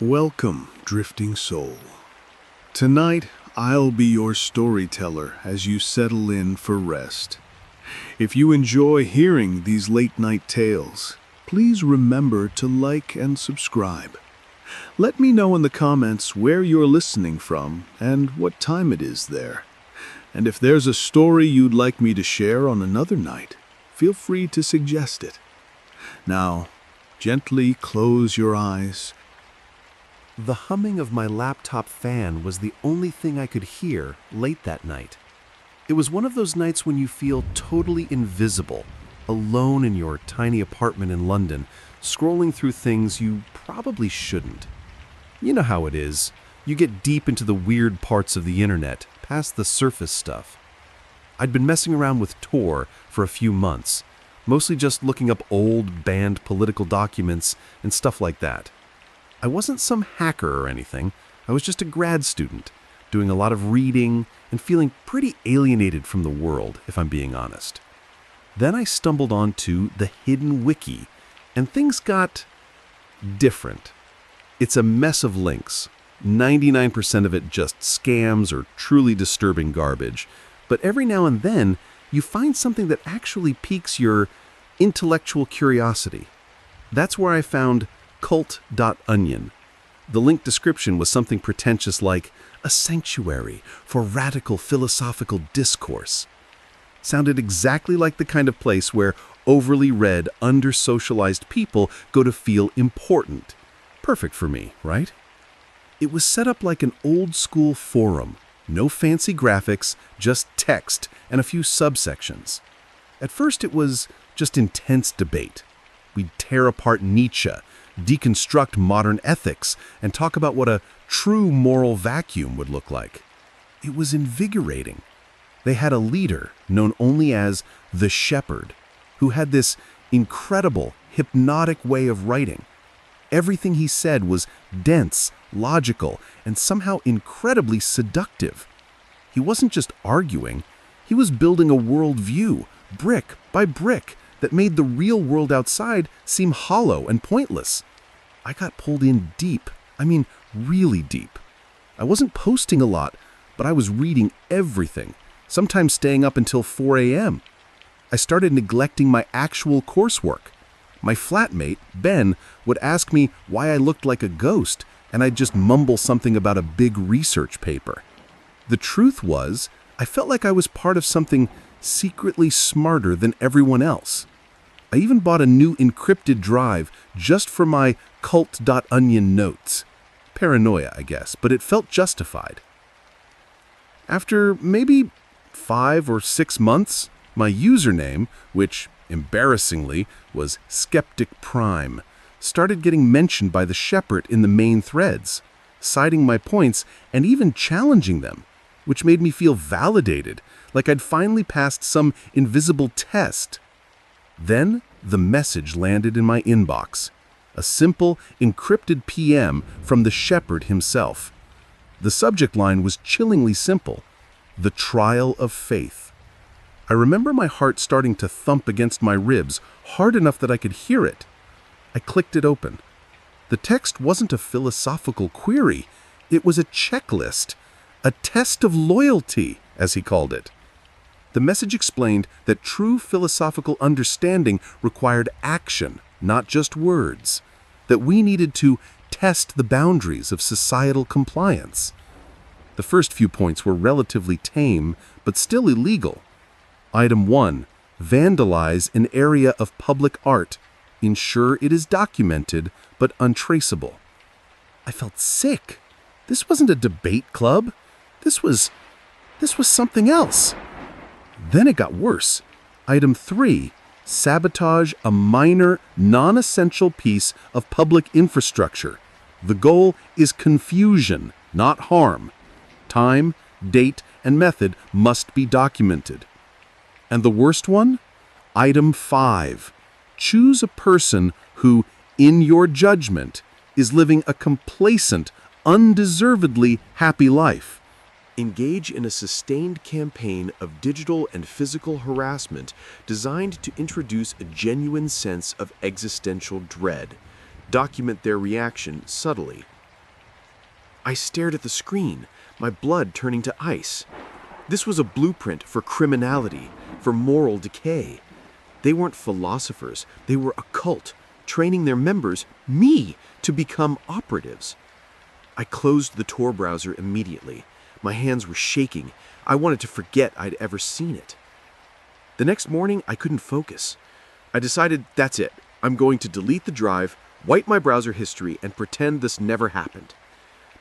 Welcome, drifting soul. Tonight, I'll be your storyteller as you settle in for rest. If you enjoy hearing these late-night tales, please remember to like and subscribe. Let me know in the comments where you're listening from and what time it is there. And if there's a story you'd like me to share on another night, feel free to suggest it. Now, gently close your eyes. The humming of my laptop fan was the only thing I could hear late that night. It was one of those nights when you feel totally invisible, alone in your tiny apartment in London, scrolling through things you probably shouldn't. You know how it is. You get deep into the weird parts of the internet, past the surface stuff. I'd been messing around with Tor for a few months, mostly just looking up old banned political documents and stuff like that. I wasn't some hacker or anything. I was just a grad student, doing a lot of reading and feeling pretty alienated from the world, if I'm being honest. Then I stumbled onto the hidden wiki, and things got different. It's a mess of links. 99% of it just scams or truly disturbing garbage. But every now and then, you find something that actually piques your intellectual curiosity. That's where I found cult.onion. The link description was something pretentious like a sanctuary for radical philosophical discourse. Sounded exactly like the kind of place where overly read, under-socialized people go to feel important. Perfect for me, right? It was set up like an old-school forum. No fancy graphics, just text and a few subsections. At first it was just intense debate. We'd tear apart Nietzsche, deconstruct modern ethics, and talk about what a true moral vacuum would look like. It was invigorating. They had a leader known only as the Shepherd, who had this incredible, hypnotic way of writing. Everything he said was dense, logical, and somehow incredibly seductive. He wasn't just arguing, he was building a worldview, brick by brick, that made the real world outside seem hollow and pointless. I got pulled in deep. I mean, really deep. I wasn't posting a lot, but I was reading everything, sometimes staying up until 4 a.m. I started neglecting my actual coursework. My flatmate, Ben, would ask me why I looked like a ghost, and I'd just mumble something about a big research paper. The truth was, I felt like I was part of something secretly smarter than everyone else. I even bought a new encrypted drive just for my cult.onion notes. Paranoia, I guess, but it felt justified. After maybe 5 or 6 months, my username, which embarrassingly was Skeptic Prime, started getting mentioned by the Shepherd in the main threads, citing my points and even challenging them, which made me feel validated, like I'd finally passed some invisible test. Then the message landed in my inbox, a simple, encrypted PM from the Shepherd himself. The subject line was chillingly simple: the trial of faith. I remember my heart starting to thump against my ribs hard enough that I could hear it. I clicked it open. The text wasn't a philosophical query. It was a checklist, a test of loyalty, as he called it. The message explained that true philosophical understanding required action, not just words, that we needed to test the boundaries of societal compliance. The first few points were relatively tame, but still illegal. Item 1. Vandalize an area of public art. Ensure it is documented, but untraceable. I felt sick. This wasn't a debate club. This was something else. Then it got worse. Item 3. Sabotage a minor, non-essential piece of public infrastructure. The goal is confusion, not harm. Time, date, and method must be documented. And the worst one? Item 5. Choose a person who, in your judgment, is living a complacent, undeservedly happy life. Engage in a sustained campaign of digital and physical harassment designed to introduce a genuine sense of existential dread. Document their reaction subtly. I stared at the screen, my blood turning to ice. This was a blueprint for criminality, for moral decay. They weren't philosophers, they were a cult, training their members, me, to become operatives. I closed the Tor browser immediately. My hands were shaking. I wanted to forget I'd ever seen it. The next morning, I couldn't focus. I decided that's it. I'm going to delete the drive, wipe my browser history, and pretend this never happened.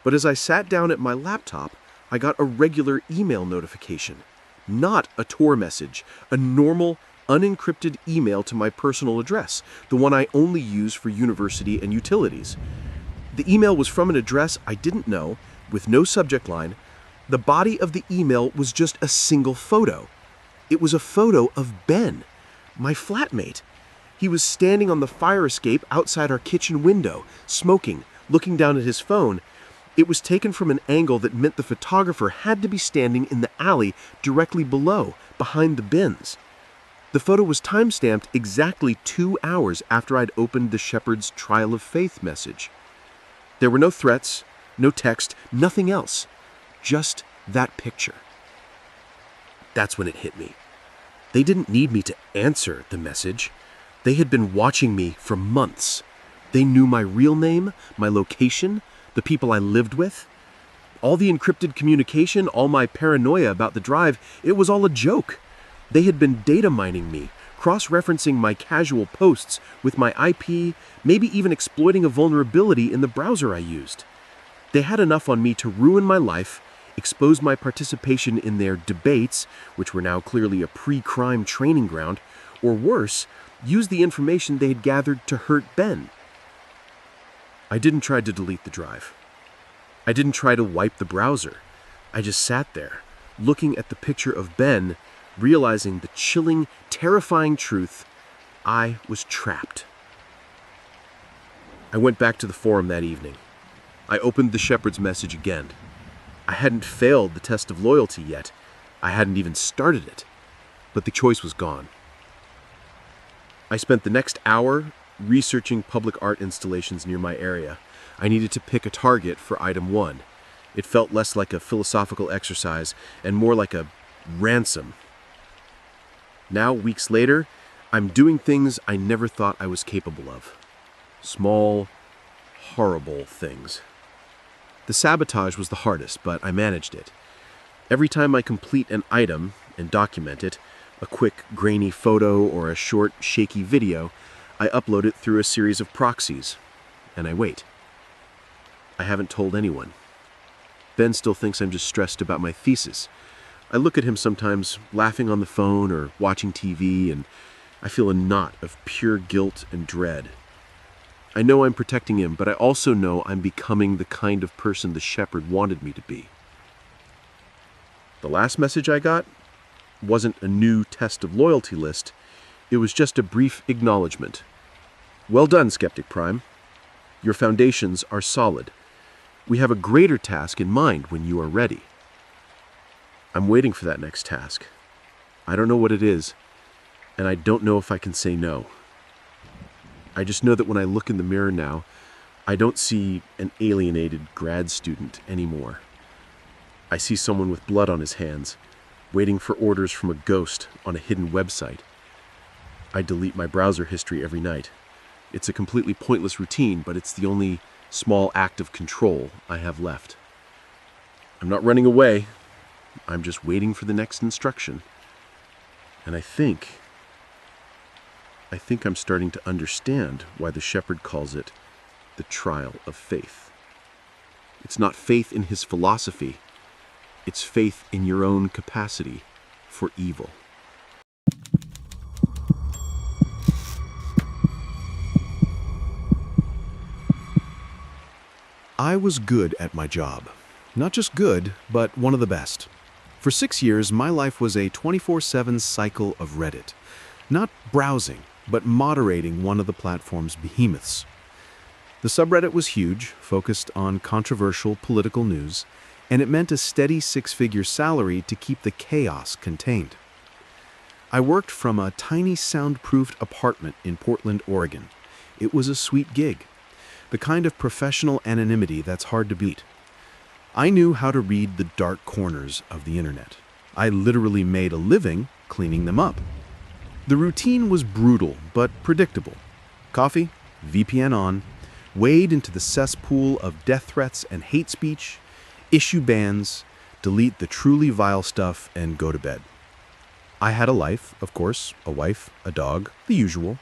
But as I sat down at my laptop, I got a regular email notification. Not a Tor message, a normal, unencrypted email to my personal address, the one I only use for university and utilities. The email was from an address I didn't know, with no subject line. The body of the email was just a single photo. It was a photo of Ben, my flatmate. He was standing on the fire escape outside our kitchen window, smoking, looking down at his phone. It was taken from an angle that meant the photographer had to be standing in the alley directly below, behind the bins. The photo was time-stamped exactly 2 hours after I'd opened the shepherd's trial of faith message. There were no threats, no text, nothing else. Just that picture. That's when it hit me. They didn't need me to answer the message. They had been watching me for months. They knew my real name, my location, the people I lived with. All the encrypted communication, all my paranoia about the drive, it was all a joke. They had been data mining me, cross-referencing my casual posts with my IP, maybe even exploiting a vulnerability in the browser I used. They had enough on me to ruin my life, expose my participation in their debates, which were now clearly a pre-crime training ground, or worse, use the information they had gathered to hurt Ben. I didn't try to delete the drive. I didn't try to wipe the browser. I just sat there, looking at the picture of Ben, realizing the chilling, terrifying truth: I was trapped. I went back to the forum that evening. I opened the shepherd's message again. I hadn't failed the test of loyalty yet. I hadn't even started it. But the choice was gone. I spent the next hour researching public art installations near my area. I needed to pick a target for item 1. It felt less like a philosophical exercise and more like a ransom. Now, weeks later, I'm doing things I never thought I was capable of. Small, horrible things. The sabotage was the hardest, but I managed it. Every time I complete an item and document it, a quick, grainy photo or a short, shaky video, I upload it through a series of proxies, and I wait. I haven't told anyone. Ben still thinks I'm just stressed about my thesis. I look at him sometimes, laughing on the phone or watching TV, and I feel a knot of pure guilt and dread. I know I'm protecting him, but I also know I'm becoming the kind of person the shepherd wanted me to be. The last message I got wasn't a new test of loyalty list. It was just a brief acknowledgement. Well done, Skeptic Prime. Your foundations are solid. We have a greater task in mind when you are ready. I'm waiting for that next task. I don't know what it is, and I don't know if I can say no. I just know that when I look in the mirror now, I don't see an alienated grad student anymore. I see someone with blood on his hands, waiting for orders from a ghost on a hidden website. I delete my browser history every night. It's a completely pointless routine, but it's the only small act of control I have left. I'm not running away. I'm just waiting for the next instruction. And I think I'm starting to understand why the shepherd calls it the trial of faith. It's not faith in his philosophy. It's faith in your own capacity for evil. I was good at my job. Not just good, but one of the best. For 6 years, my life was a 24/7 cycle of Reddit. Not browsing, but moderating one of the platform's behemoths. The subreddit was huge, focused on controversial political news, and it meant a steady 6-figure salary to keep the chaos contained. I worked from a tiny soundproofed apartment in Portland, Oregon. It was a sweet gig, the kind of professional anonymity that's hard to beat. I knew how to read the dark corners of the internet. I literally made a living cleaning them up. The routine was brutal but predictable. Coffee, VPN on, wade into the cesspool of death threats and hate speech, issue bans, delete the truly vile stuff, and go to bed. I had a life, of course, a wife, a dog, the usual.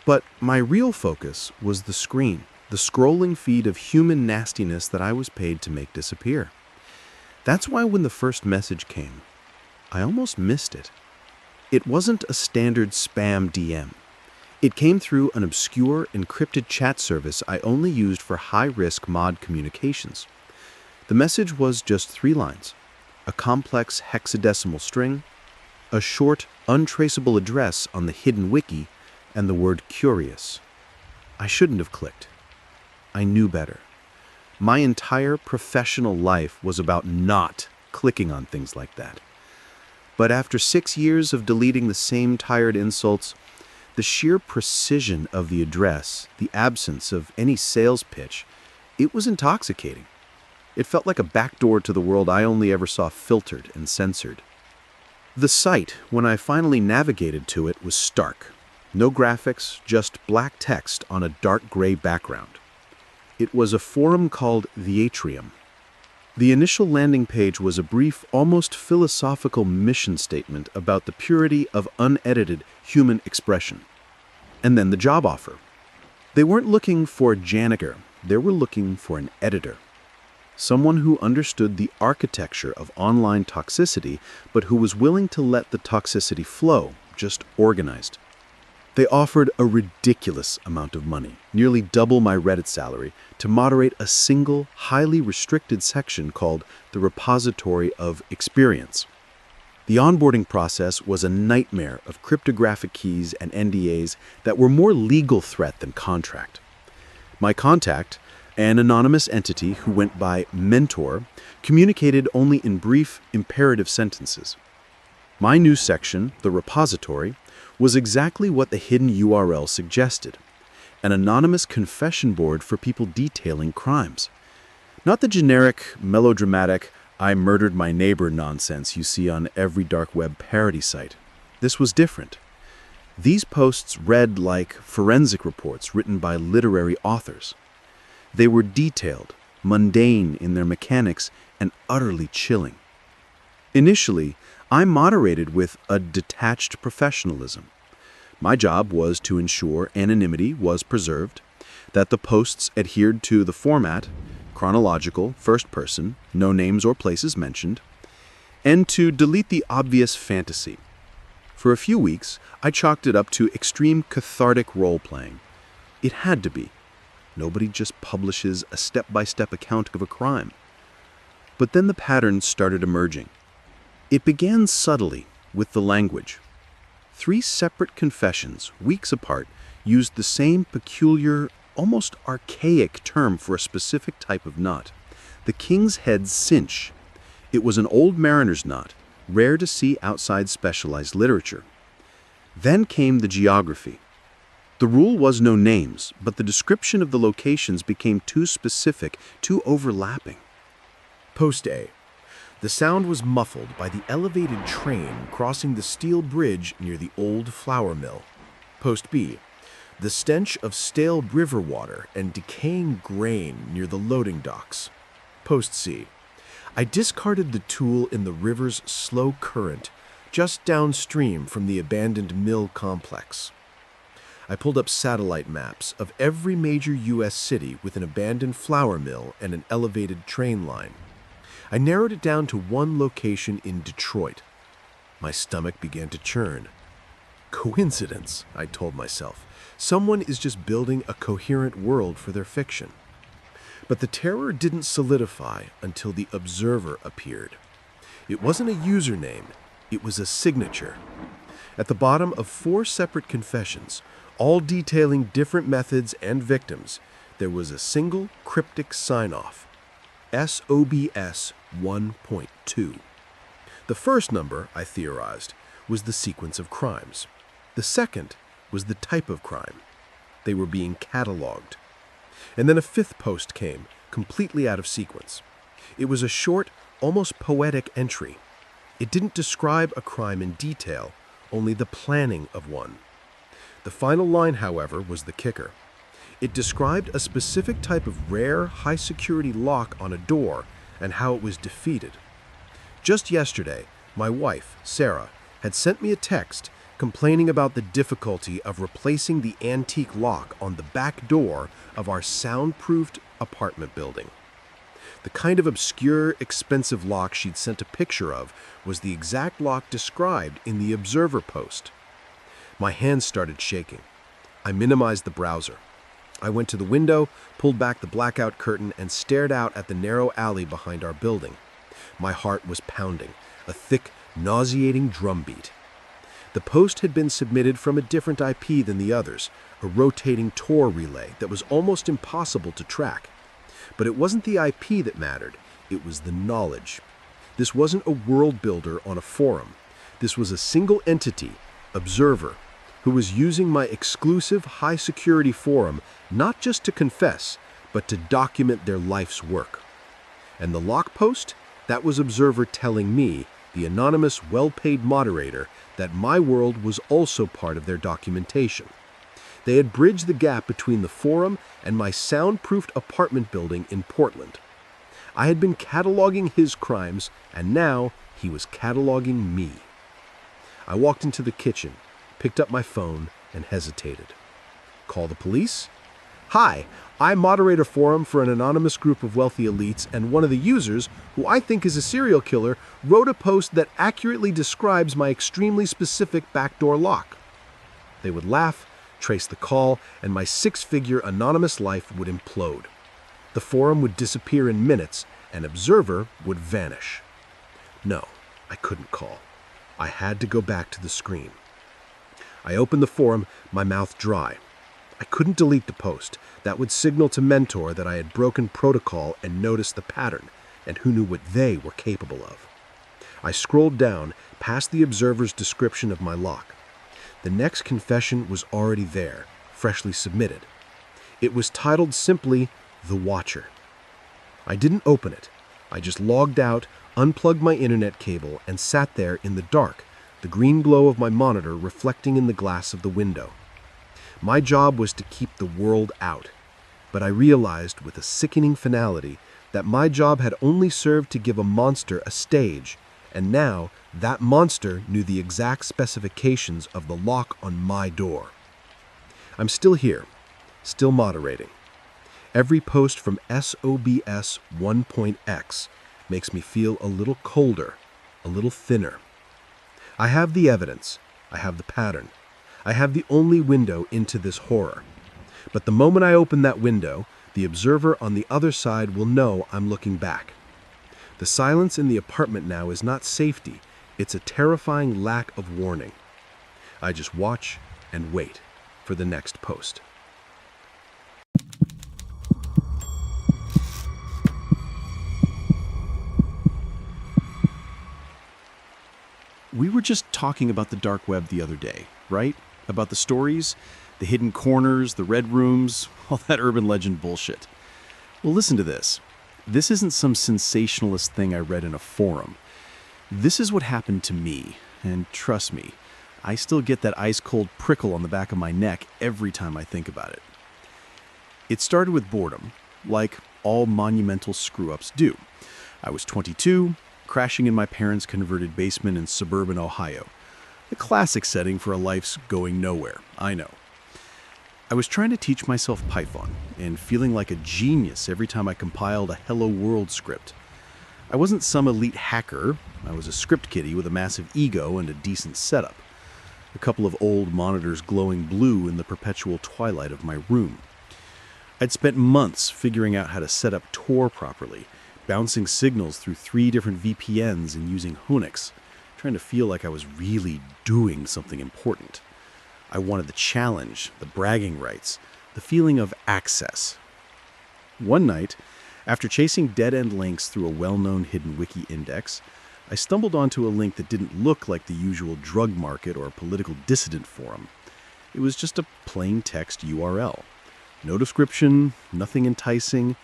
But my real focus was the screen, the scrolling feed of human nastiness that I was paid to make disappear. That's why when the first message came, I almost missed it. It wasn't a standard spam DM. It came through an obscure, encrypted chat service I only used for high-risk mod communications. The message was just 3 lines, a complex hexadecimal string, a short, untraceable address on the hidden wiki, and the word curious. I shouldn't have clicked. I knew better. My entire professional life was about not clicking on things like that. But after 6 years of deleting the same tired insults, the sheer precision of the address, the absence of any sales pitch, it was intoxicating. It felt like a backdoor to the world I only ever saw filtered and censored. The site, when I finally navigated to it, was stark. No graphics, just black text on a dark gray background. It was a forum called the Atrium. The initial landing page was a brief, almost philosophical mission statement about the purity of unedited human expression. And then the job offer. They weren't looking for a janitor, they were looking for an editor. Someone who understood the architecture of online toxicity, but who was willing to let the toxicity flow, just organized. They offered a ridiculous amount of money, nearly double my Reddit salary, to moderate a single, highly restricted section called the Repository of Experience. The onboarding process was a nightmare of cryptographic keys and NDAs that were more legal threat than contract. My contact, an anonymous entity who went by Mentor, communicated only in brief, imperative sentences. My new section, the repository, was exactly what the hidden URL suggested: an anonymous confession board for people detailing crimes. Not the generic, melodramatic, I murdered my neighbor nonsense you see on every dark web parody site. This was different. These posts read like forensic reports written by literary authors. They were detailed, mundane in their mechanics, and utterly chilling. Initially, I moderated with a detached professionalism. My job was to ensure anonymity was preserved, that the posts adhered to the format, chronological, first person, no names or places mentioned, and to delete the obvious fantasy. For a few weeks, I chalked it up to extreme cathartic role-playing. It had to be. Nobody just publishes a step-by-step account of a crime. But then the patterns started emerging. It began subtly with the language. 3 separate confessions, weeks apart, used the same peculiar, almost archaic term for a specific type of knot: the king's head cinch. It was an old mariner's knot, rare to see outside specialized literature. Then came the geography. The rule was no names, but the description of the locations became too specific, too overlapping. Post A. The sound was muffled by the elevated train crossing the steel bridge near the old flour mill. Post B. The stench of stale river water and decaying grain near the loading docks. Post C. I discarded the tool in the river's slow current just downstream from the abandoned mill complex. I pulled up satellite maps of every major U.S. city with an abandoned flour mill and an elevated train line. I narrowed it down to one location in Detroit. My stomach began to churn. Coincidence, I told myself. Someone is just building a coherent world for their fiction. But the terror didn't solidify until the Observer appeared. It wasn't a username, it was a signature. At the bottom of 4 separate confessions, all detailing different methods and victims, there was a single cryptic sign-off: SOBS 1.2. The first number, I theorized, was the sequence of crimes. The second was the type of crime. They were being cataloged. And then a 5th post came, completely out of sequence. It was a short, almost poetic entry. It didn't describe a crime in detail, only the planning of one. The final line, however, was the kicker. It described a specific type of rare, high-security lock on a door and how it was defeated. Just yesterday, my wife, Sarah, had sent me a text complaining about the difficulty of replacing the antique lock on the back door of our soundproofed apartment building. The kind of obscure, expensive lock she'd sent a picture of was the exact lock described in the Observer post. My hands started shaking. I minimized the browser. I went to the window, pulled back the blackout curtain, and stared out at the narrow alley behind our building. My heart was pounding, a thick, nauseating drumbeat. The post had been submitted from a different IP than the others, a rotating Tor relay that was almost impossible to track. But it wasn't the IP that mattered, it was the knowledge. This wasn't a world builder on a forum. This was a single entity, Observer, who was using my exclusive high-security forum not just to confess, but to document their life's work. And the lock post? That was Observer telling me, the anonymous, well-paid moderator, that my world was also part of their documentation. They had bridged the gap between the forum and my soundproofed apartment building in Portland. I had been cataloging his crimes, and now he was cataloging me. I walked into the kitchen, picked up my phone, and hesitated. Call the police? Hi, I moderate a forum for an anonymous group of wealthy elites, and one of the users, who I think is a serial killer, wrote a post that accurately describes my extremely specific backdoor lock. They would laugh, trace the call, and my six-figure anonymous life would implode. The forum would disappear in minutes, and Observer would vanish. No, I couldn't call. I had to go back to the screen. I opened the forum, my mouth dry. I couldn't delete the post. That would signal to Mentor that I had broken protocol and noticed the pattern, and who knew what they were capable of. I scrolled down, past the Observer's description of my lock. The next confession was already there, freshly submitted. It was titled simply, The Watcher. I didn't open it. I just logged out, unplugged my internet cable, and sat there in the dark, the green glow of my monitor reflecting in the glass of the window. My job was to keep the world out, but I realized with a sickening finality that my job had only served to give a monster a stage, and now that monster knew the exact specifications of the lock on my door. I'm still here, still moderating. Every post from SOBS 1.x makes me feel a little colder, a little thinner. I have the evidence, I have the pattern, I have the only window into this horror. But the moment I open that window, the Observer on the other side will know I'm looking back. The silence in the apartment now is not safety, it's a terrifying lack of warning. I just watch and wait for the next post. We were just talking about the dark web the other day, right? About the stories, the hidden corners, the red rooms, all that urban legend bullshit. Well, listen to this. This isn't some sensationalist thing I read in a forum. This is what happened to me, and trust me, I still get that ice-cold prickle on the back of my neck every time I think about it. It started with boredom, like all monumental screw-ups do. I was 22, crashing in my parents' converted basement in suburban Ohio. The classic setting for a life's going nowhere, I know. I was trying to teach myself Python and feeling like a genius every time I compiled a Hello World script. I wasn't some elite hacker. I was a script kiddie with a massive ego and a decent setup. A couple of old monitors glowing blue in the perpetual twilight of my room. I'd spent months figuring out how to set up Tor properly, bouncing signals through 3 different VPNs and using Honix, trying to feel like I was really doing something important. I wanted the challenge, the bragging rights, the feeling of access. One night, after chasing dead-end links through a well-known hidden wiki index, I stumbled onto a link that didn't look like the usual drug market or political dissident forum. It was just a plain text URL. No description, nothing enticing,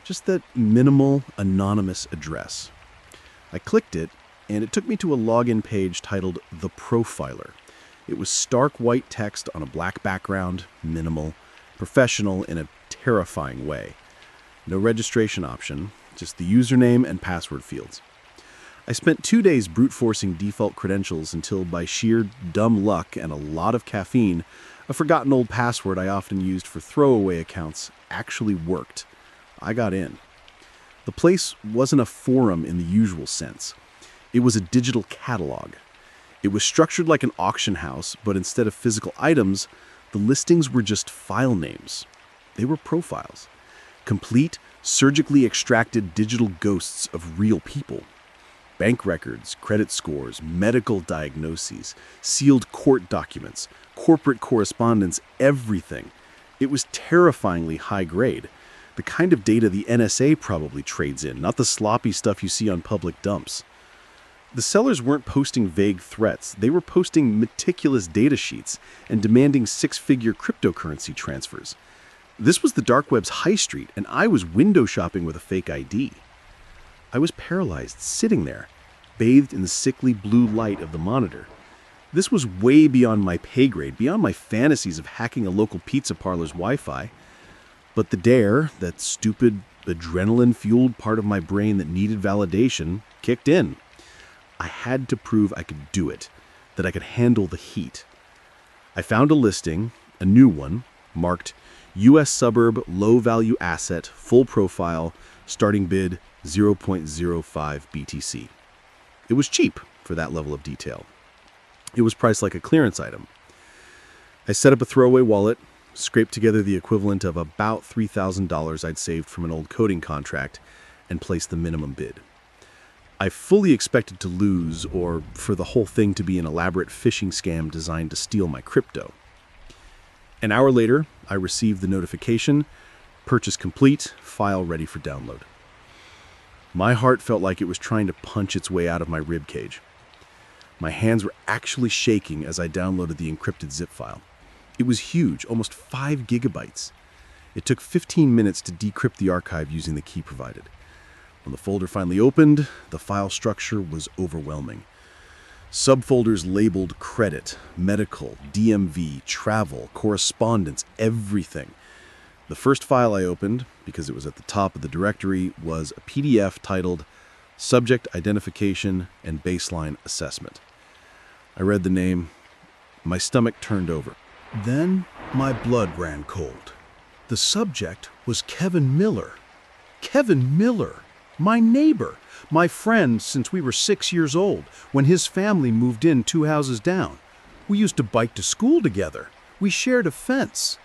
Just that minimal, anonymous address. I clicked it, and it took me to a login page titled The Profiler. It was stark white text on a black background, minimal, professional in a terrifying way. No registration option, just the username and password fields. I spent 2 days brute forcing default credentials until, by sheer dumb luck and a lot of caffeine, a forgotten old password I often used for throwaway accounts actually worked. I got in. The place wasn't a forum in the usual sense. It was a digital catalog. It was structured like an auction house, but instead of physical items, the listings were just file names. They were profiles. Complete, surgically extracted digital ghosts of real people. Bank records, credit scores, medical diagnoses, sealed court documents, corporate correspondence, everything. It was terrifyingly high grade. The kind of data the NSA probably trades in, not the sloppy stuff you see on public dumps. The sellers weren't posting vague threats. They were posting meticulous data sheets and demanding six-figure cryptocurrency transfers. This was the dark web's high street, and I was window shopping with a fake ID. I was paralyzed, sitting there, bathed in the sickly blue light of the monitor. This was way beyond my pay grade, beyond my fantasies of hacking a local pizza parlor's Wi-Fi. But the dare, that stupid, adrenaline-fueled part of my brain that needed validation, kicked in. I had to prove I could do it, that I could handle the heat. I found a listing, a new one, marked U.S. suburb, low-value asset, full profile, starting bid 0.05 BTC. It was cheap for that level of detail. It was priced like a clearance item. I set up a throwaway wallet, scraped together the equivalent of about $3,000 I'd saved from an old coding contract, and placed the minimum bid. I fully expected to lose, or for the whole thing to be an elaborate phishing scam designed to steal my crypto. An hour later, I received the notification, purchase complete, file ready for download. My heart felt like it was trying to punch its way out of my ribcage. My hands were actually shaking as I downloaded the encrypted zip file. It was huge, almost 5 gigabytes. It took 15 minutes to decrypt the archive using the key provided. When the folder finally opened, the file structure was overwhelming. Subfolders labeled credit, medical, DMV, travel, correspondence, everything. The first file I opened, because it was at the top of the directory, was a PDF titled Subject Identification and Baseline Assessment. I read the name. My stomach turned over. Then my blood ran cold. The subject was Kevin Miller. Kevin Miller, my neighbor, my friend since we were 6 years old, when his family moved in 2 houses down. We used to bike to school together. We shared a fence.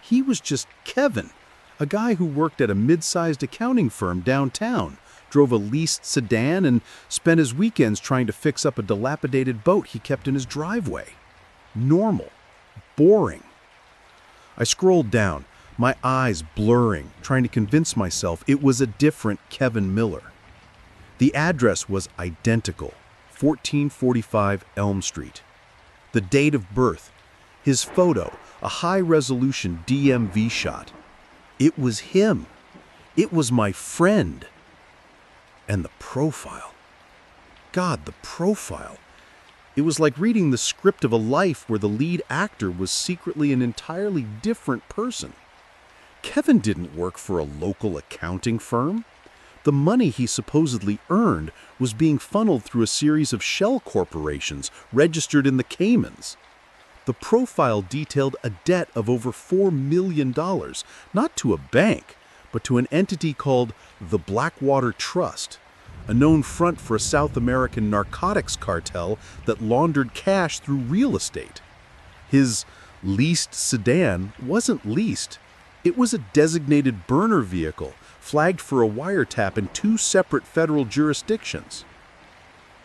He was just Kevin, a guy who worked at a mid-sized accounting firm downtown, drove a leased sedan, and spent his weekends trying to fix up a dilapidated boat he kept in his driveway. Normal. Boring. I scrolled down, my eyes blurring, trying to convince myself it was a different Kevin Miller. The address was identical, 1445 Elm Street. The date of birth, his photo, a high-resolution DMV shot. It was him. It was my friend. And the profile. God, the profile. It was like reading the script of a life where the lead actor was secretly an entirely different person. Kevin didn't work for a local accounting firm. The money he supposedly earned was being funneled through a series of shell corporations registered in the Caymans. The profile detailed a debt of over $4 million, not to a bank, but to an entity called the Blackwater Trust, a known front for a South American narcotics cartel that laundered cash through real estate. His leased sedan wasn't leased. It was a designated burner vehicle, flagged for a wiretap in 2 separate federal jurisdictions.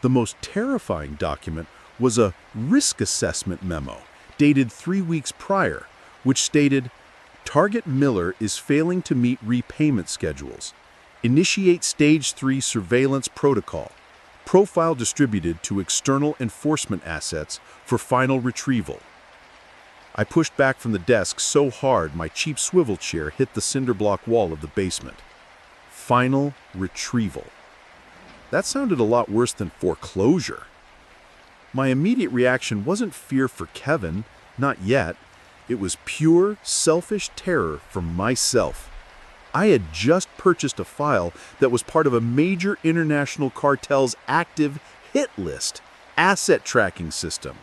The most terrifying document was a risk assessment memo, dated 3 weeks prior, which stated, "Target Miller is failing to meet repayment schedules. Initiate Stage 3 surveillance protocol. Profile distributed to external enforcement assets for final retrieval." I pushed back from the desk so hard my cheap swivel chair hit the cinder block wall of the basement. Final retrieval. That sounded a lot worse than foreclosure. My immediate reaction wasn't fear for Kevin, not yet. It was pure, selfish terror for myself. I had just purchased a file that was part of a major international cartel's active hit list asset tracking system.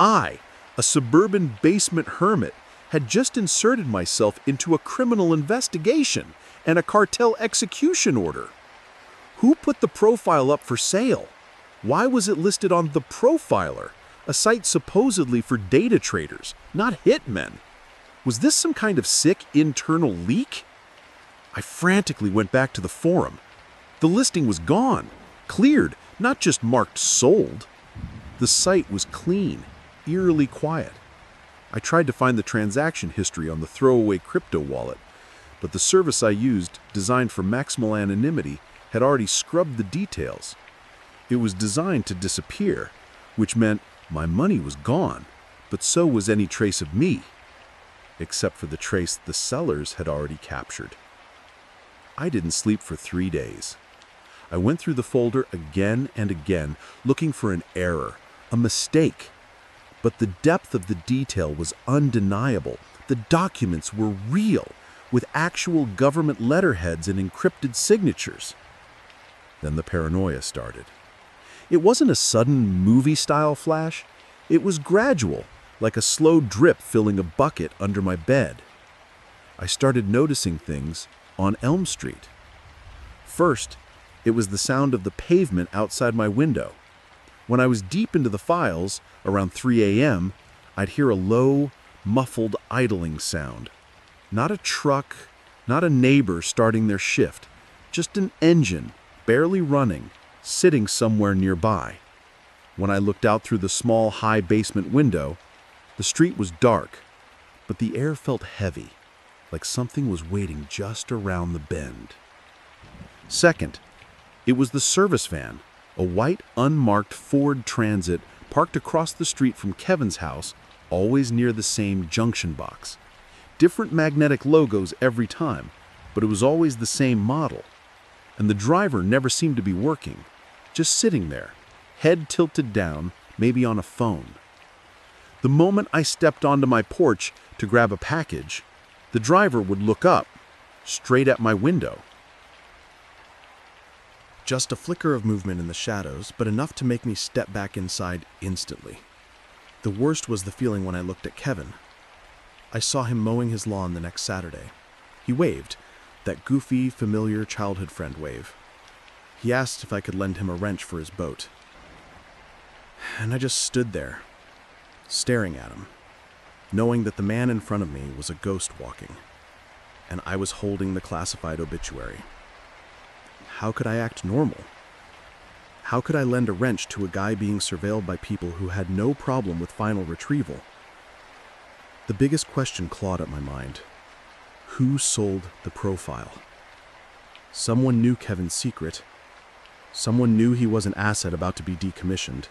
I, a suburban basement hermit, had just inserted myself into a criminal investigation and a cartel execution order. Who put the profile up for sale? Why was it listed on The Profiler, a site supposedly for data traders, not hitmen? Was this some kind of sick internal leak? I frantically went back to the forum. The listing was gone, cleared, not just marked sold. The site was clean, eerily quiet. I tried to find the transaction history on the throwaway crypto wallet, but the service I used, designed for maximal anonymity, had already scrubbed the details. It was designed to disappear, which meant my money was gone, but so was any trace of me, except for the trace the sellers had already captured. I didn't sleep for 3 days. I went through the folder again and again, looking for an error, a mistake. But the depth of the detail was undeniable. The documents were real, with actual government letterheads and encrypted signatures. Then the paranoia started. It wasn't a sudden movie-style flash. It was gradual, like a slow drip filling a bucket under my bed. I started noticing things on Elm Street. First, it was the sound of the pavement outside my window. When I was deep into the files, around 3 a.m., I'd hear a low, muffled idling sound. Not a truck, not a neighbor starting their shift, just an engine, barely running, sitting somewhere nearby. When I looked out through the small, high basement window, the street was dark, but the air felt heavy, like something was waiting just around the bend. Second, it was the service van, a white, unmarked Ford Transit parked across the street from Kevin's house, always near the same junction box. Different magnetic logos every time, but it was always the same model. And the driver never seemed to be working, just sitting there, head tilted down, maybe on a phone. The moment I stepped onto my porch to grab a package, the driver would look up, straight at my window. Just a flicker of movement in the shadows, but enough to make me step back inside instantly. The worst was the feeling when I looked at Kevin. I saw him mowing his lawn the next Saturday. He waved, that goofy, familiar childhood friend wave. He asked if I could lend him a wrench for his boat. And I just stood there, staring at him, knowing that the man in front of me was a ghost walking, and I was holding the classified obituary. How could I act normal? How could I lend a wrench to a guy being surveilled by people who had no problem with final retrieval? The biggest question clawed at my mind. Who sold the profile? Someone knew Kevin's secret. Someone knew he was an asset about to be decommissioned.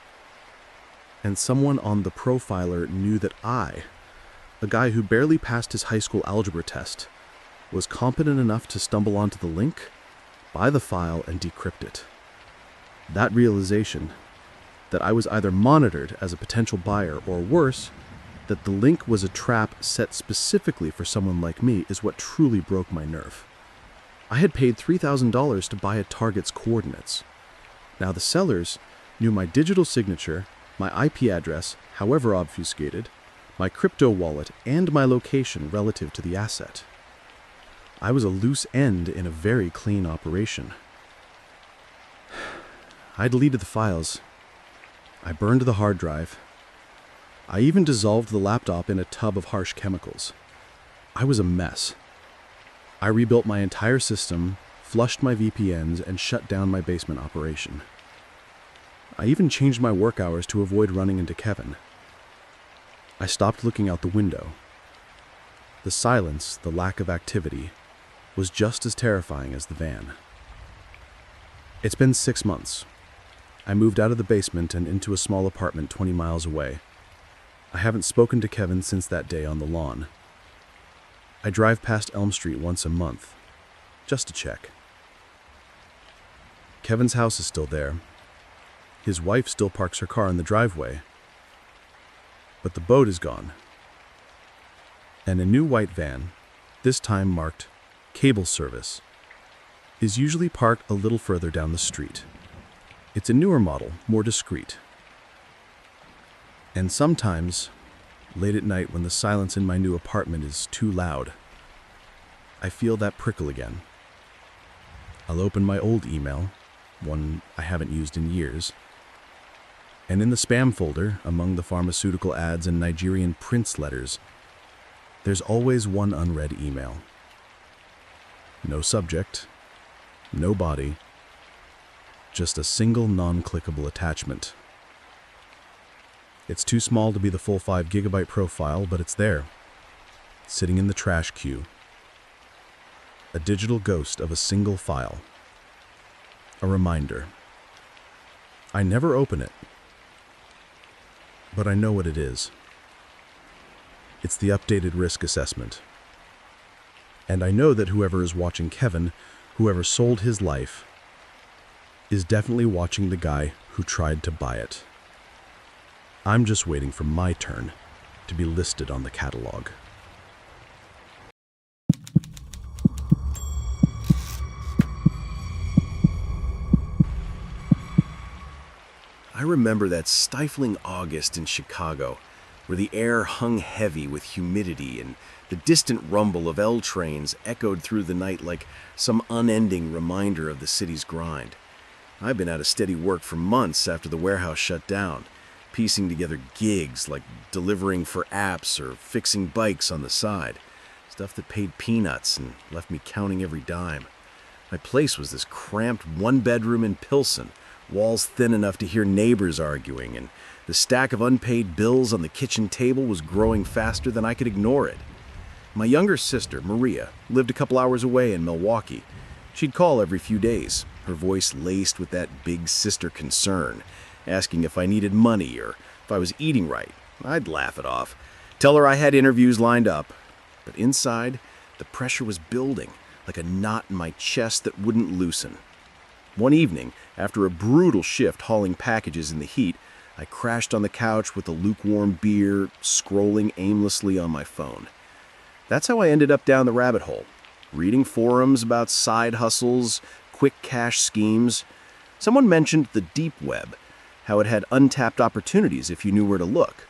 And someone on the profiler knew that I, a guy who barely passed his high school algebra test, was competent enough to stumble onto the link, buy the file, and decrypt it. That realization, that I was either monitored as a potential buyer or worse, that the link was a trap set specifically for someone like me, is what truly broke my nerve. I had paid $3,000 to buy a target's coordinates. Now the sellers knew my digital signature, my IP address, however obfuscated, my crypto wallet, and my location relative to the asset. I was a loose end in a very clean operation. I deleted the files. I burned the hard drive. I even dissolved the laptop in a tub of harsh chemicals. I was a mess. I rebuilt my entire system, flushed my VPNs, and shut down my basement operation. I even changed my work hours to avoid running into Kevin. I stopped looking out the window. The silence, the lack of activity, was just as terrifying as the van. It's been 6 months. I moved out of the basement and into a small apartment 20 miles away. I haven't spoken to Kevin since that day on the lawn. I drive past Elm Street once a month, just to check. Kevin's house is still there. His wife still parks her car in the driveway. But the boat is gone. And a new white van, this time marked cable service, is usually parked a little further down the street. It's a newer model, more discreet. And sometimes, late at night when the silence in my new apartment is too loud, I feel that prickle again. I'll open my old email, one I haven't used in years, and in the spam folder, among the pharmaceutical ads and Nigerian prince letters, there's always one unread email. No subject, no body, just a single non-clickable attachment. It's too small to be the full 5 GB profile, but it's there, sitting in the trash queue. A digital ghost of a single file. A reminder. I never open it, but I know what it is. It's the updated risk assessment. And I know that whoever is watching Kevin, whoever sold his life, is definitely watching the guy who tried to buy it. I'm just waiting for my turn to be listed on the catalog. I remember that stifling August in Chicago, where the air hung heavy with humidity and the distant rumble of L trains echoed through the night like some unending reminder of the city's grind. I've been out of steady work for months after the warehouse shut down, piecing together gigs like delivering for apps or fixing bikes on the side, stuff that paid peanuts and left me counting every dime. My place was this cramped one-bedroom in Pilsen, walls thin enough to hear neighbors arguing, and the stack of unpaid bills on the kitchen table was growing faster than I could ignore it. My younger sister, Maria, lived a couple hours away in Milwaukee. She'd call every few days, her voice laced with that big sister concern, asking if I needed money or if I was eating right. I'd laugh it off, tell her I had interviews lined up. But inside, the pressure was building, like a knot in my chest that wouldn't loosen. One evening, after a brutal shift hauling packages in the heat, I crashed on the couch with a lukewarm beer, scrolling aimlessly on my phone. That's how I ended up down the rabbit hole, reading forums about side hustles, quick cash schemes. Someone mentioned the deep web, how it had untapped opportunities if you knew where to look.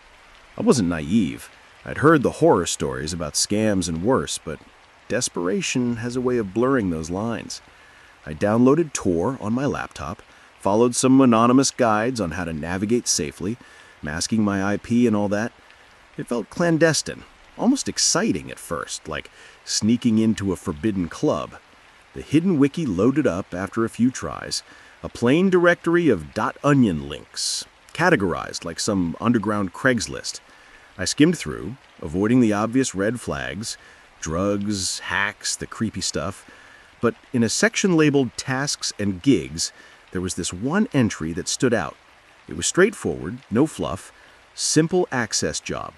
I wasn't naive. I'd heard the horror stories about scams and worse, but desperation has a way of blurring those lines. I downloaded Tor on my laptop, followed some anonymous guides on how to navigate safely, masking my IP and all that. It felt clandestine, almost exciting at first, like sneaking into a forbidden club. The hidden wiki loaded up after a few tries, a plain directory of .onion links, categorized like some underground Craigslist. I skimmed through, avoiding the obvious red flags, drugs, hacks, the creepy stuff. But in a section labeled Tasks and Gigs, there was this one entry that stood out. It was straightforward, no fluff, simple access job.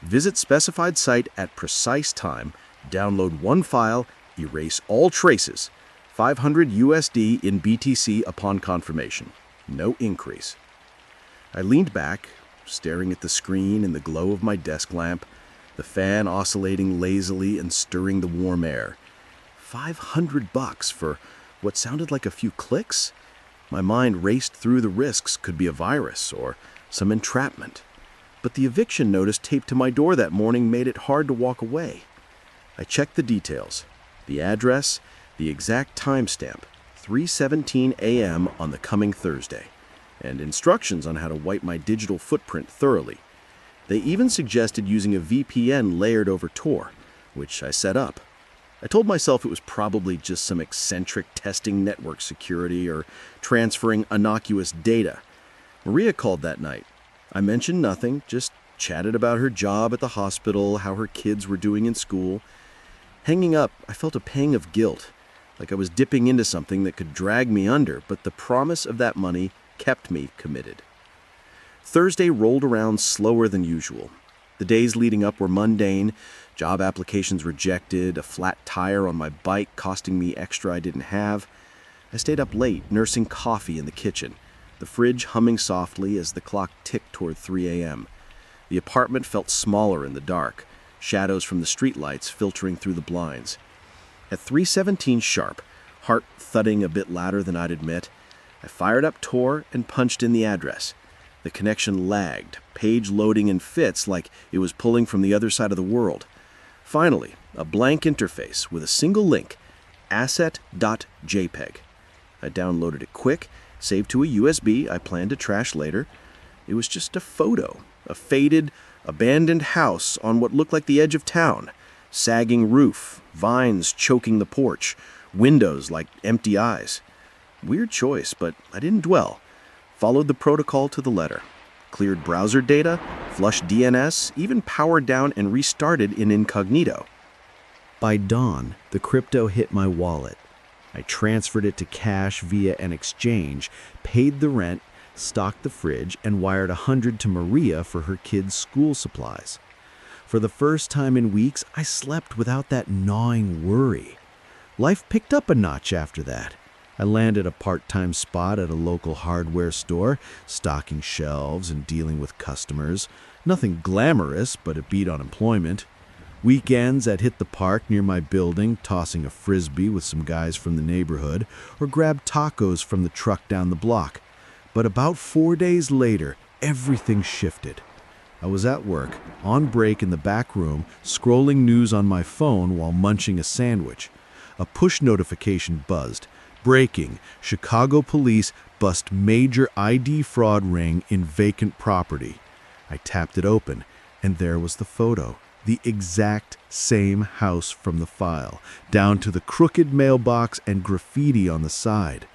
Visit specified site at precise time, download one file, erase all traces. 500 USD in BTC upon confirmation. No increase. I leaned back, staring at the screen in the glow of my desk lamp, the fan oscillating lazily and stirring the warm air. $500 for what sounded like a few clicks? My mind raced through the risks. Could be a virus or some entrapment. But the eviction notice taped to my door that morning made it hard to walk away. I checked the details. The address, the exact timestamp, 3:17 a.m. on the coming Thursday, and instructions on how to wipe my digital footprint thoroughly. They even suggested using a VPN layered over Tor, which I set up. I told myself it was probably just some eccentric testing network security or transferring innocuous data. Maria called that night. I mentioned nothing, just chatted about her job at the hospital, how her kids were doing in school. Hanging up, I felt a pang of guilt, like I was dipping into something that could drag me under, but the promise of that money kept me committed. Thursday rolled around slower than usual. The days leading up were mundane, job applications rejected, a flat tire on my bike costing me extra I didn't have. I stayed up late, nursing coffee in the kitchen, the fridge humming softly as the clock ticked toward 3 a.m. The apartment felt smaller in the dark, shadows from the streetlights filtering through the blinds. At 3:17 sharp, heart thudding a bit louder than I'd admit, I fired up Tor and punched in the address. The connection lagged, page loading in fits like it was pulling from the other side of the world. Finally, a blank interface with a single link, asset.jpg. I downloaded it quick, saved to a USB I planned to trash later. It was just a photo, a faded, abandoned house on what looked like the edge of town, sagging roof, vines choking the porch, windows like empty eyes. Weird choice, but I didn't dwell. Followed the protocol to the letter. Cleared browser data, flushed DNS, even powered down and restarted in incognito. By dawn, the crypto hit my wallet. I transferred it to cash via an exchange, paid the rent, stocked the fridge, and wired $100 to Maria for her kids' school supplies. For the first time in weeks, I slept without that gnawing worry. Life picked up a notch after that. I landed a part-time spot at a local hardware store, stocking shelves and dealing with customers. Nothing glamorous, but it beat unemployment. Weekends, I'd hit the park near my building, tossing a frisbee with some guys from the neighborhood, or grab tacos from the truck down the block. But about 4 days later, everything shifted. I was at work, on break in the back room, scrolling news on my phone while munching a sandwich. A push notification buzzed. Breaking, Chicago police bust major ID fraud ring in vacant property. I tapped it open, and there was the photo. The exact same house from the file, down to the crooked mailbox and graffiti on the side.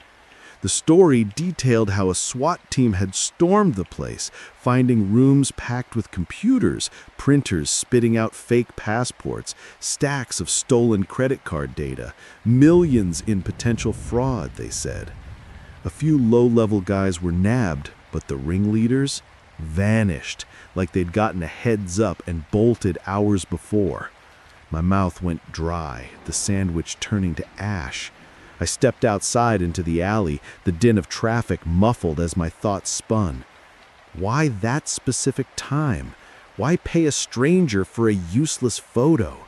The story detailed how a SWAT team had stormed the place, finding rooms packed with computers, printers spitting out fake passports, stacks of stolen credit card data, millions in potential fraud, they said. A few low-level guys were nabbed, but the ringleaders vanished, like they'd gotten a heads up and bolted hours before. My mouth went dry, the sandwich turning to ash. I stepped outside into the alley, the din of traffic muffled as my thoughts spun. Why that specific time? Why pay a stranger for a useless photo?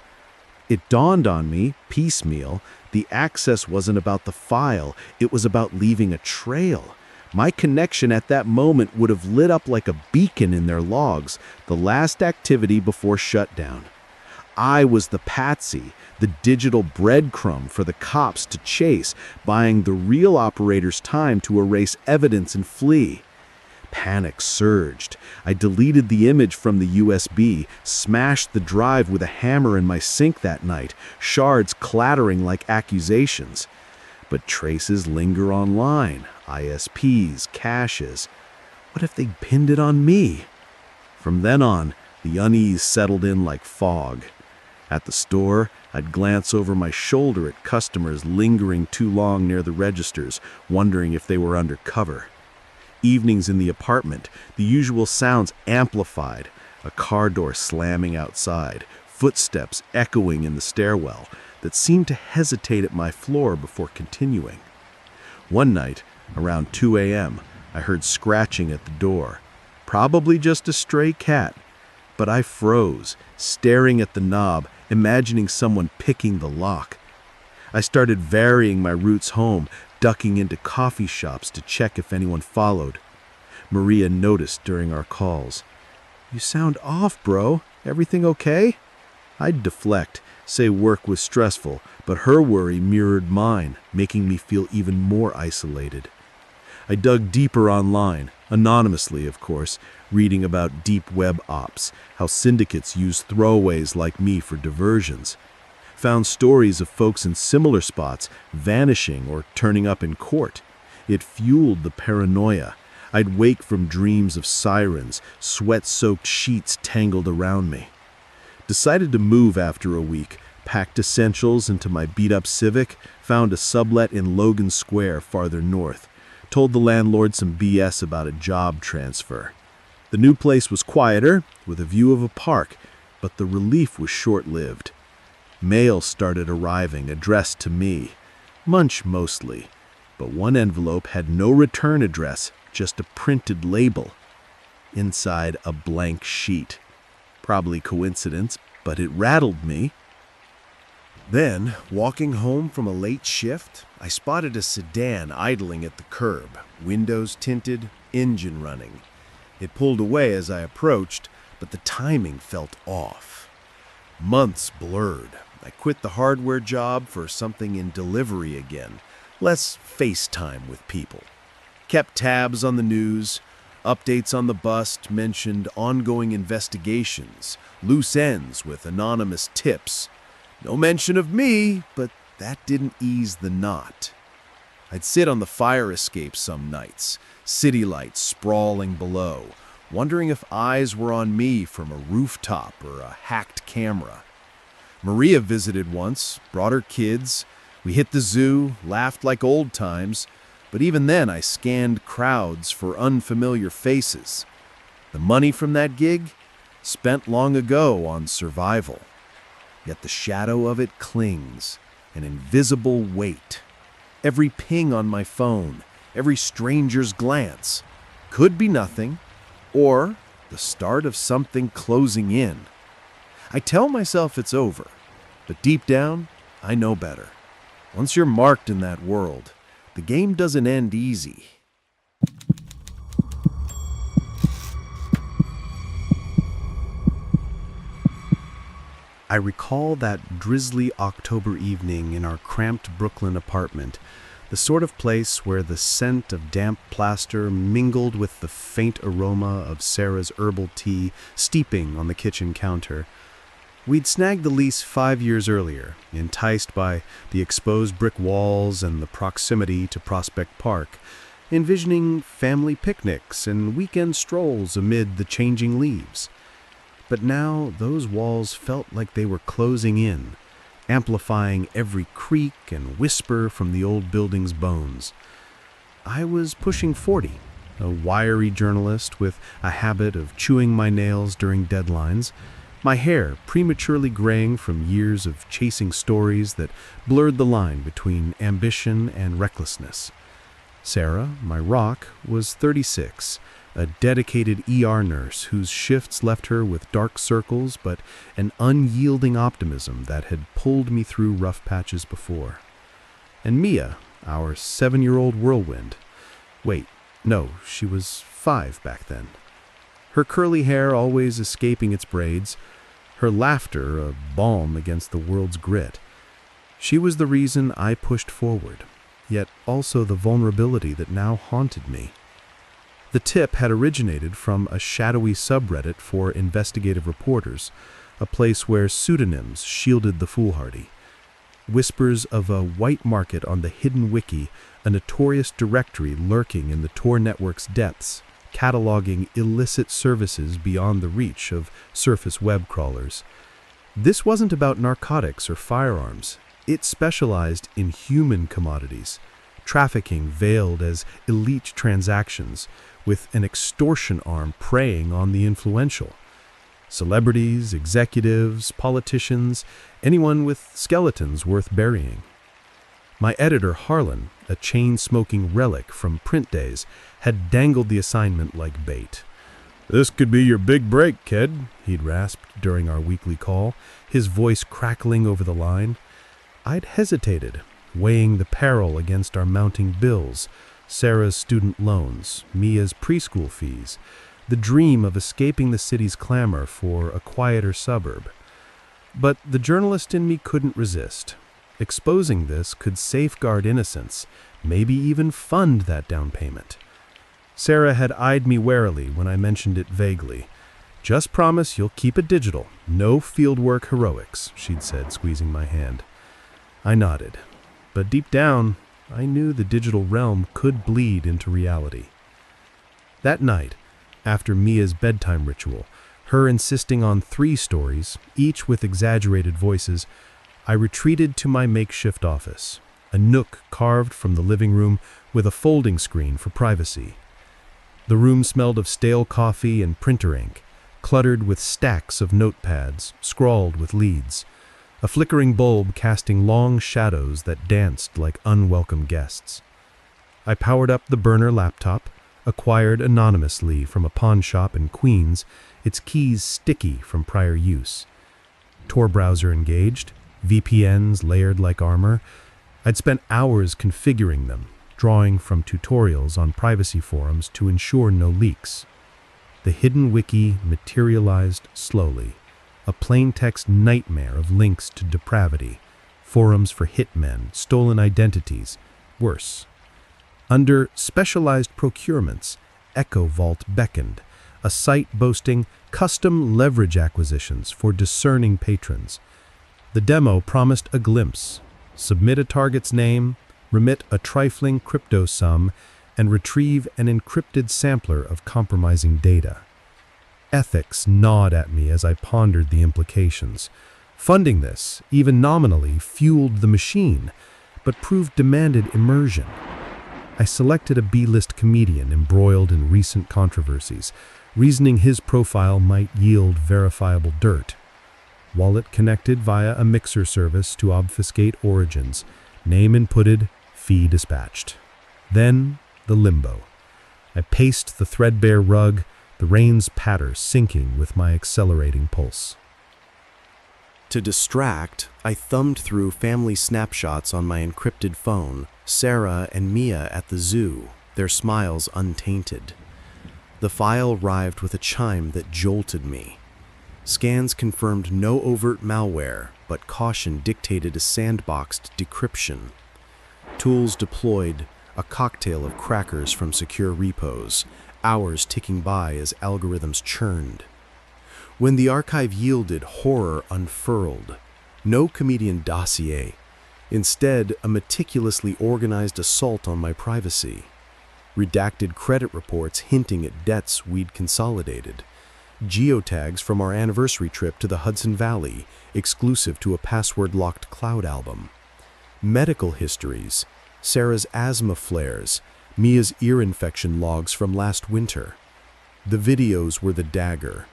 It dawned on me, piecemeal, the access wasn't about the file, it was about leaving a trail. My connection at that moment would have lit up like a beacon in their logs, the last activity before shutdown. I was the patsy, the digital breadcrumb for the cops to chase, buying the real operators time to erase evidence and flee. Panic surged. I deleted the image from the USB, smashed the drive with a hammer in my sink that night, shards clattering like accusations. But traces linger online, ISPs, caches. What if they'd pinned it on me? From then on, the unease settled in like fog. At the store, I'd glance over my shoulder at customers lingering too long near the registers, wondering if they were under cover. Evenings in the apartment, the usual sounds amplified, a car door slamming outside, footsteps echoing in the stairwell that seemed to hesitate at my floor before continuing. One night, around 2 a.m., I heard scratching at the door, probably just a stray cat, but I froze, staring at the knob, imagining someone picking the lock. I started varying my routes home, ducking into coffee shops to check if anyone followed. Maria noticed during our calls. "You sound off, bro. Everything okay?" I'd deflect, say work was stressful, but her worry mirrored mine, making me feel even more isolated. I dug deeper online, anonymously, of course, reading about deep web ops, how syndicates use throwaways like me for diversions. Found stories of folks in similar spots vanishing or turning up in court. It fueled the paranoia. I'd wake from dreams of sirens, sweat-soaked sheets tangled around me. Decided to move after a week, packed essentials into my beat-up Civic, found a sublet in Logan Square farther north. Told the landlord some BS about a job transfer. The new place was quieter, with a view of a park, but the relief was short-lived. Mail started arriving, addressed to me. Munch mostly. but one envelope had no return address, just a printed label. Inside, a blank sheet. Probably coincidence, but it rattled me. Then, walking home from a late shift, I spotted a sedan idling at the curb, windows tinted, engine running. It pulled away as I approached, but the timing felt off. Months blurred. I quit the hardware job for something in delivery again, less FaceTime with people. Kept tabs on the news. Updates on the bust mentioned ongoing investigations, loose ends with anonymous tips. No mention of me, but that didn't ease the knot. I'd sit on the fire escape some nights, city lights sprawling below, wondering if eyes were on me from a rooftop or a hacked camera. Maria visited once, brought her kids. We hit the zoo, laughed like old times, but even then I scanned crowds for unfamiliar faces. The money from that gig? Spent long ago on survival. Yet the shadow of it clings, an invisible weight. Every ping on my phone, every stranger's glance, could be nothing, or the start of something closing in. I tell myself it's over, but deep down, I know better. Once you're marked in that world, the game doesn't end easy. I recall that drizzly October evening in our cramped Brooklyn apartment, the sort of place where the scent of damp plaster mingled with the faint aroma of Sarah's herbal tea steeping on the kitchen counter. We'd snagged the lease 5 years earlier, enticed by the exposed brick walls and the proximity to Prospect Park, envisioning family picnics and weekend strolls amid the changing leaves. But now those walls felt like they were closing in, amplifying every creak and whisper from the old building's bones. I was pushing 40, a wiry journalist with a habit of chewing my nails during deadlines, my hair prematurely graying from years of chasing stories that blurred the line between ambition and recklessness. Sarah, my rock, was 36, a dedicated ER nurse whose shifts left her with dark circles but an unyielding optimism that had pulled me through rough patches before. And Mia, our 7-year-old whirlwind. Wait, no, she was 5 back then. Her curly hair always escaping its braids, her laughter a balm against the world's grit. She was the reason I pushed forward, yet also the vulnerability that now haunted me. The tip had originated from a shadowy subreddit for investigative reporters, a place where pseudonyms shielded the foolhardy. Whispers of a white market on the hidden wiki, a notorious directory lurking in the Tor network's depths, cataloging illicit services beyond the reach of surface web crawlers. This wasn't about narcotics or firearms. It specialized in human commodities, trafficking veiled as elite transactions, with an extortion arm preying on the influential. Celebrities, executives, politicians, anyone with skeletons worth burying. My editor, Harlan, a chain-smoking relic from print days, had dangled the assignment like bait. "This could be your big break, kid," he'd rasped during our weekly call, his voice crackling over the line. I'd hesitated, weighing the peril against our mounting bills, Sarah's student loans, Mia's preschool fees, the dream of escaping the city's clamor for a quieter suburb. But the journalist in me couldn't resist. Exposing this could safeguard innocence, maybe even fund that down payment. Sarah had eyed me warily when I mentioned it vaguely. "Just promise you'll keep it digital, no fieldwork heroics," she'd said, squeezing my hand. I nodded, but deep down, I knew the digital realm could bleed into reality. That night, after Mia's bedtime ritual, her insisting on 3 stories, each with exaggerated voices, I retreated to my makeshift office, a nook carved from the living room with a folding screen for privacy. The room smelled of stale coffee and printer ink, cluttered with stacks of notepads, scrawled with leads, a flickering bulb casting long shadows that danced like unwelcome guests. I powered up the burner laptop, acquired anonymously from a pawn shop in Queens, its keys sticky from prior use. Tor browser engaged, VPNs layered like armor. I'd spent hours configuring them, drawing from tutorials on privacy forums to ensure no leaks. The hidden wiki materialized slowly, a plain-text nightmare of links to depravity, forums for hitmen, stolen identities, worse. Under specialized procurements, Echo Vault beckoned, a site boasting custom leverage acquisitions for discerning patrons. The demo promised a glimpse: submit a target's name, remit a trifling crypto sum, and retrieve an encrypted sampler of compromising data. Ethics gnawed at me as I pondered the implications. Funding this, even nominally, fueled the machine, but proved demanded immersion. I selected a B-list comedian embroiled in recent controversies, reasoning his profile might yield verifiable dirt. Wallet connected via a mixer service to obfuscate origins. Name inputted, fee dispatched. Then, the limbo. I paced the threadbare rug, the rain's patter syncing with my accelerating pulse. To distract, I thumbed through family snapshots on my encrypted phone, Sarah and Mia at the zoo, their smiles untainted. The file arrived with a chime that jolted me. Scans confirmed no overt malware, but caution dictated a sandboxed decryption. Tools deployed, a cocktail of crackers from secure repos, hours ticking by as algorithms churned. When the archive yielded, horror unfurled. No comedian dossier. Instead, a meticulously organized assault on my privacy. Redacted credit reports hinting at debts we'd consolidated. Geotags from our anniversary trip to the Hudson Valley, exclusive to a password-locked cloud album. Medical histories, Sarah's asthma flares, Mia's ear infection logs from last winter. The videos were the dagger.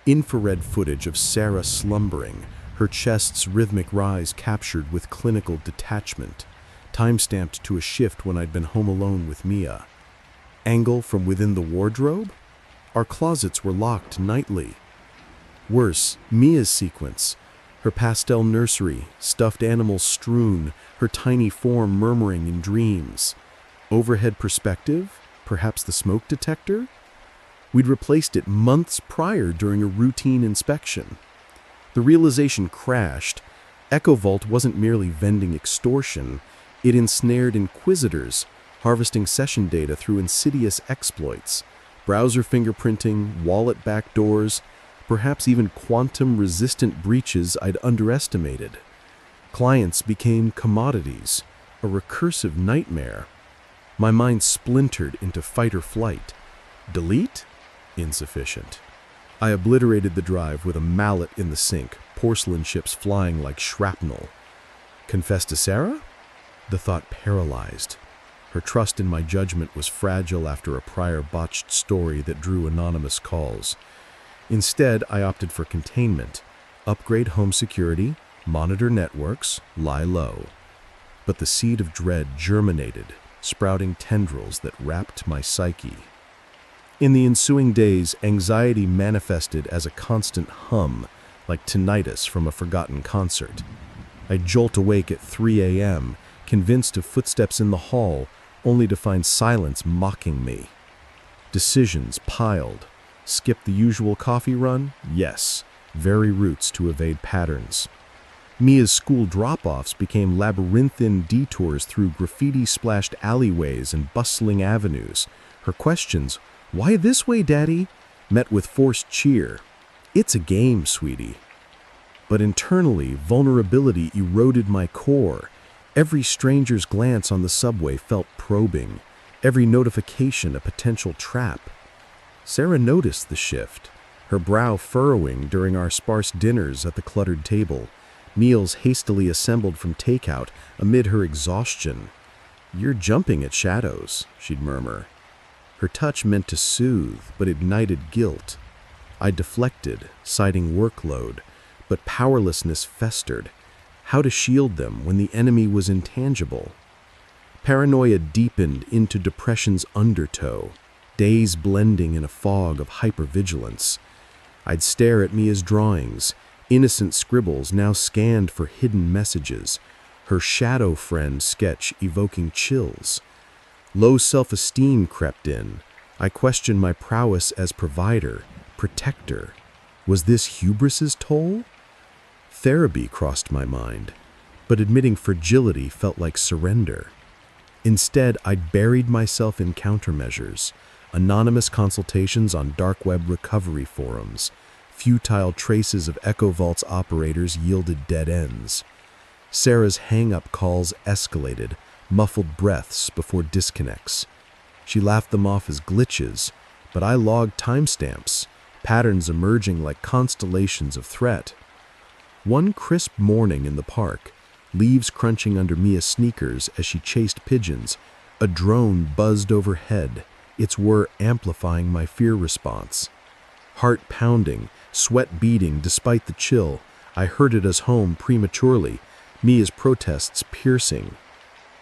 Infrared footage of Sarah slumbering, her chest's rhythmic rise captured with clinical detachment, time-stamped to a shift when I'd been home alone with Mia. Angle from within the wardrobe? Our closets were locked nightly. Worse, Mia's sequence. Her pastel nursery, stuffed animals strewn, her tiny form murmuring in dreams. Overhead perspective? Perhaps the smoke detector? We'd replaced it months prior during a routine inspection. The realization crashed. Echo Vault wasn't merely vending extortion. It ensnared inquisitors, harvesting session data through insidious exploits. Browser fingerprinting, wallet backdoors, perhaps even quantum-resistant breaches I'd underestimated. Clients became commodities, a recursive nightmare. My mind splintered into fight or flight. Delete? Insufficient. I obliterated the drive with a mallet in the sink, porcelain chips flying like shrapnel. Confess to Sarah? The thought paralyzed. Her trust in my judgment was fragile after a prior botched story that drew anonymous calls. Instead, I opted for containment. Upgrade home security, monitor networks, lie low. But the seed of dread germinated, sprouting tendrils that wrapped my psyche. In the ensuing days, anxiety manifested as a constant hum, like tinnitus from a forgotten concert. I'd jolt awake at 3 a.m., convinced of footsteps in the hall, only to find silence mocking me. Decisions piled. Skip the usual coffee run? Yes. Very routes to evade patterns. Mia's school drop-offs became labyrinthine detours through graffiti-splashed alleyways and bustling avenues. Her questions, "Why this way, Daddy?" met with forced cheer. "It's a game, sweetie." But internally, vulnerability eroded my core. Every stranger's glance on the subway felt probing. Every notification a potential trap. Sarah noticed the shift, her brow furrowing during our sparse dinners at the cluttered table, meals hastily assembled from takeout amid her exhaustion. "You're jumping at shadows," she'd murmur. Her touch meant to soothe, but ignited guilt. I deflected, citing workload, but powerlessness festered. How to shield them when the enemy was intangible? Paranoia deepened into depression's undertow, days blending in a fog of hypervigilance. I'd stare at Mia's drawings, innocent scribbles now scanned for hidden messages, her shadow friend sketch evoking chills. Low self-esteem crept in. I questioned my prowess as provider, protector. Was this hubris's toll? Therapy crossed my mind, but admitting fragility felt like surrender. Instead, I'd buried myself in countermeasures, anonymous consultations on dark web recovery forums. Futile traces of EchoVault's operators yielded dead ends. Sarah's hang-up calls escalated, muffled breaths before disconnects. She laughed them off as glitches, but I logged timestamps, patterns emerging like constellations of threat. One crisp morning in the park, leaves crunching under Mia's sneakers as she chased pigeons, a drone buzzed overhead, its whir amplifying my fear response. Heart pounding, sweat beating despite the chill, I herded us home prematurely, Mia's protests piercing.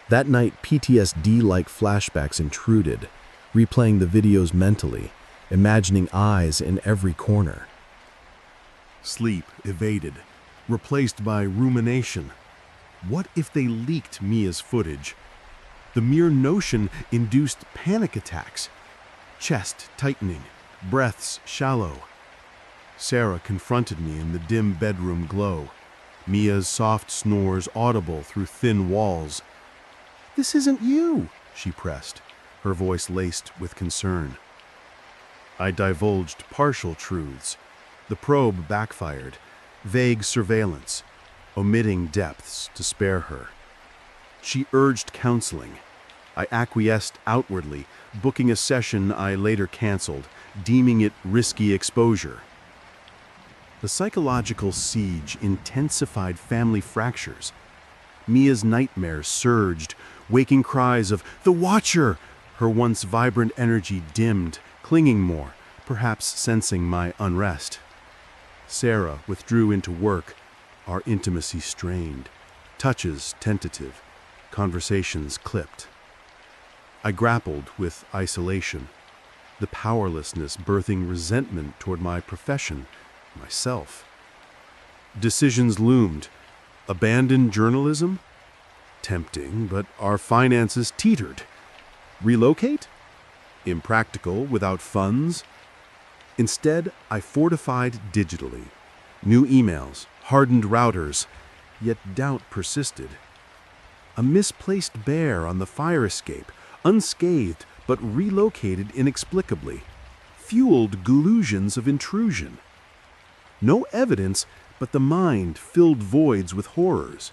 That night, PTSD-like flashbacks intruded, replaying the videos mentally, imagining eyes in every corner. Sleep evaded, replaced by rumination. What if they leaked Mia's footage? The mere notion induced panic attacks. Chest tightening, breaths shallow. Sarah confronted me in the dim bedroom glow, Mia's soft snores audible through thin walls. "This isn't you," she pressed, her voice laced with concern. I divulged partial truths. The probe backfired, vague surveillance, omitting depths to spare her. She urged counseling. I acquiesced outwardly, booking a session I later canceled, deeming it risky exposure. The psychological siege intensified family fractures. Mia's nightmares surged, waking cries of, "The Watcher!" Her once vibrant energy dimmed, clinging more, perhaps sensing my unrest. Sarah withdrew into work, our intimacy strained, touches tentative, conversations clipped. I grappled with isolation, the powerlessness birthing resentment toward my profession, myself. Decisions loomed. Abandon journalism? Tempting, but our finances teetered. Relocate? Impractical without funds. Instead, I fortified digitally. New emails, hardened routers, yet doubt persisted. A misplaced bear on the fire escape, unscathed but relocated inexplicably, fueled delusions of intrusion. No evidence, but the mind filled voids with horrors.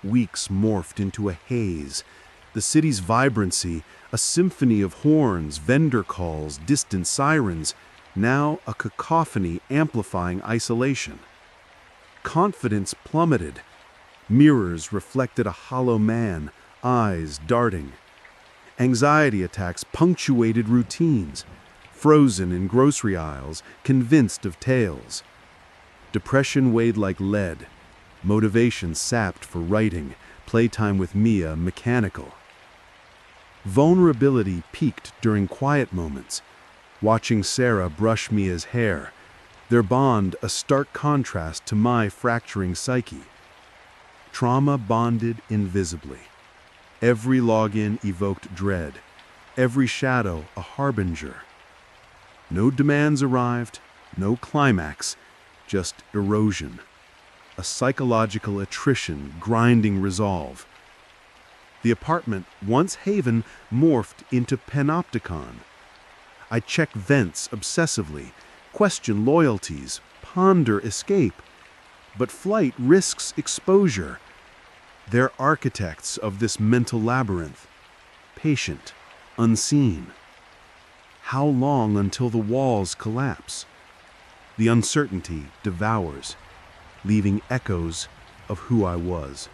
Weeks morphed into a haze, the city's vibrancy, a symphony of horns, vendor calls, distant sirens, now a cacophony amplifying isolation. Confidence plummeted. Mirrors reflected a hollow man, eyes darting. Anxiety attacks punctuated routines, frozen in grocery aisles, convinced of tales. Depression weighed like lead, motivation sapped for writing, playtime with Mia mechanical. Vulnerability peaked during quiet moments, watching Sarah brush Mia's hair, their bond a stark contrast to my fracturing psyche. Trauma bonded invisibly. Every login evoked dread, every shadow a harbinger. No demands arrived, no climax, just erosion. A psychological attrition grinding resolve. The apartment, once haven, morphed into panopticon. I check vents obsessively, question loyalties, ponder escape. But flight risks exposure. They're architects of this mental labyrinth, patient, unseen. How long until the walls collapse? The uncertainty devours, leaving echoes of who I was.